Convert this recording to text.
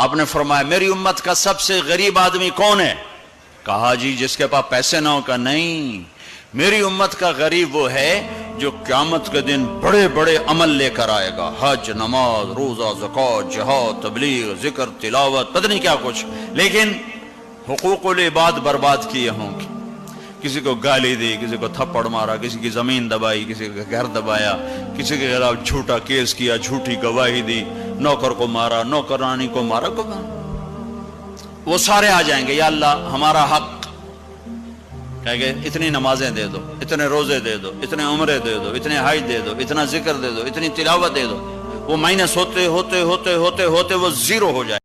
آپ نے فرمایا میری امت کا سب سے غریب آدمی کون ہے؟ کہا جی جس کے پاس پیسے نہ ہو. کا نہیں، میری امت کا غریب وہ ہے جو قیامت کے دن بڑے بڑے عمل لے کر آئے گا، حج، نماز، روزہ، زکوٰۃ، جہاد، تبلیغ، ذکر، تلاوت، پتہ نہیں کیا کچھ، لیکن حقوق العباد برباد کیے ہوں گے. کسی کو گالی دی، کسی کو تھپڑ مارا، کسی کی زمین دبائی، کسی کا گھر دبایا، کسی کے خلاف جھوٹا کیس کیا، جھوٹی گواہی دی، نوکر کو مارا، نوکرانی کو مارا. وہ سارے آ جائیں گے، یا اللہ ہمارا حق، کہے گے اتنی نمازیں دے دو، اتنے روزے دے دو، اتنے عمرے دے دو، اتنے حج دے دو، اتنا ذکر دے دو، اتنی تلاوت دے دو. وہ مائنس ہوتے ہوتے ہوتے ہوتے ہوتے وہ زیرو ہو جائے.